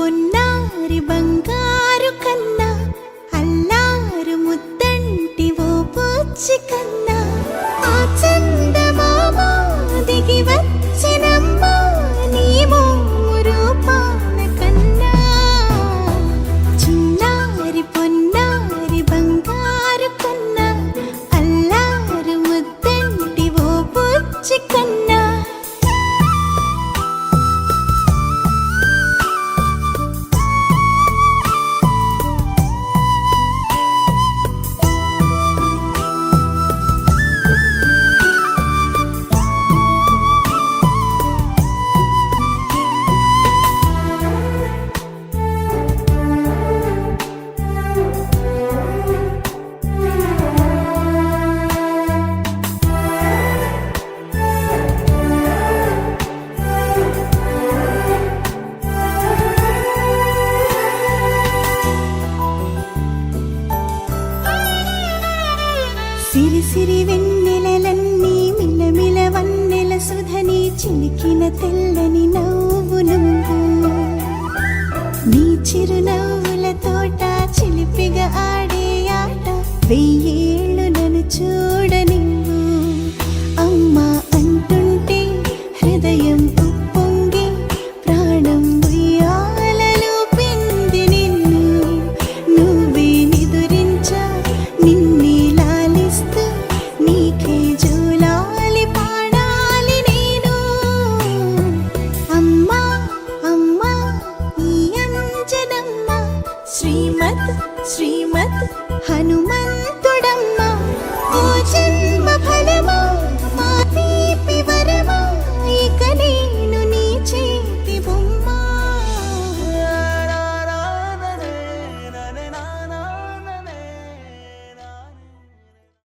పొన్నారి బంగారు కన్నా అల్లారు ముద్దంటి ఓ పూచి కన్నా ఆ చందమామ దిగి వచ్చినమ్మా నీ మోము రూపాన కన్నా చిన్నారి పొన్నారి బంగారు కన్నా అల్లారు ముద్దంటి ఓ పూచి కన్నా సిరి సిరి వెన్నెలలన్నీ మిలమిల వన్నెల సుధని చిలికిన తెల్లని నవ్వు నువ్వు నీ చిరునవ్వుల తోట చిలిపిగా ఆడే ఆట వెయ్యేళ్ళు నన్ను చూడ నువ్వు అమ్మా అంటుంటే హృదయం ఉప్పొంగి ప్రాణం ఉయ్యాలలో పిండి నిన్ను నువ్వే నిదురించా నిన్నే నీకే జూలాలి పాడాలి నేను అమ్మా అమ్మా ఈ అంజనమ్మ శ్రీమత్ శ్రీమత్ హనుమంత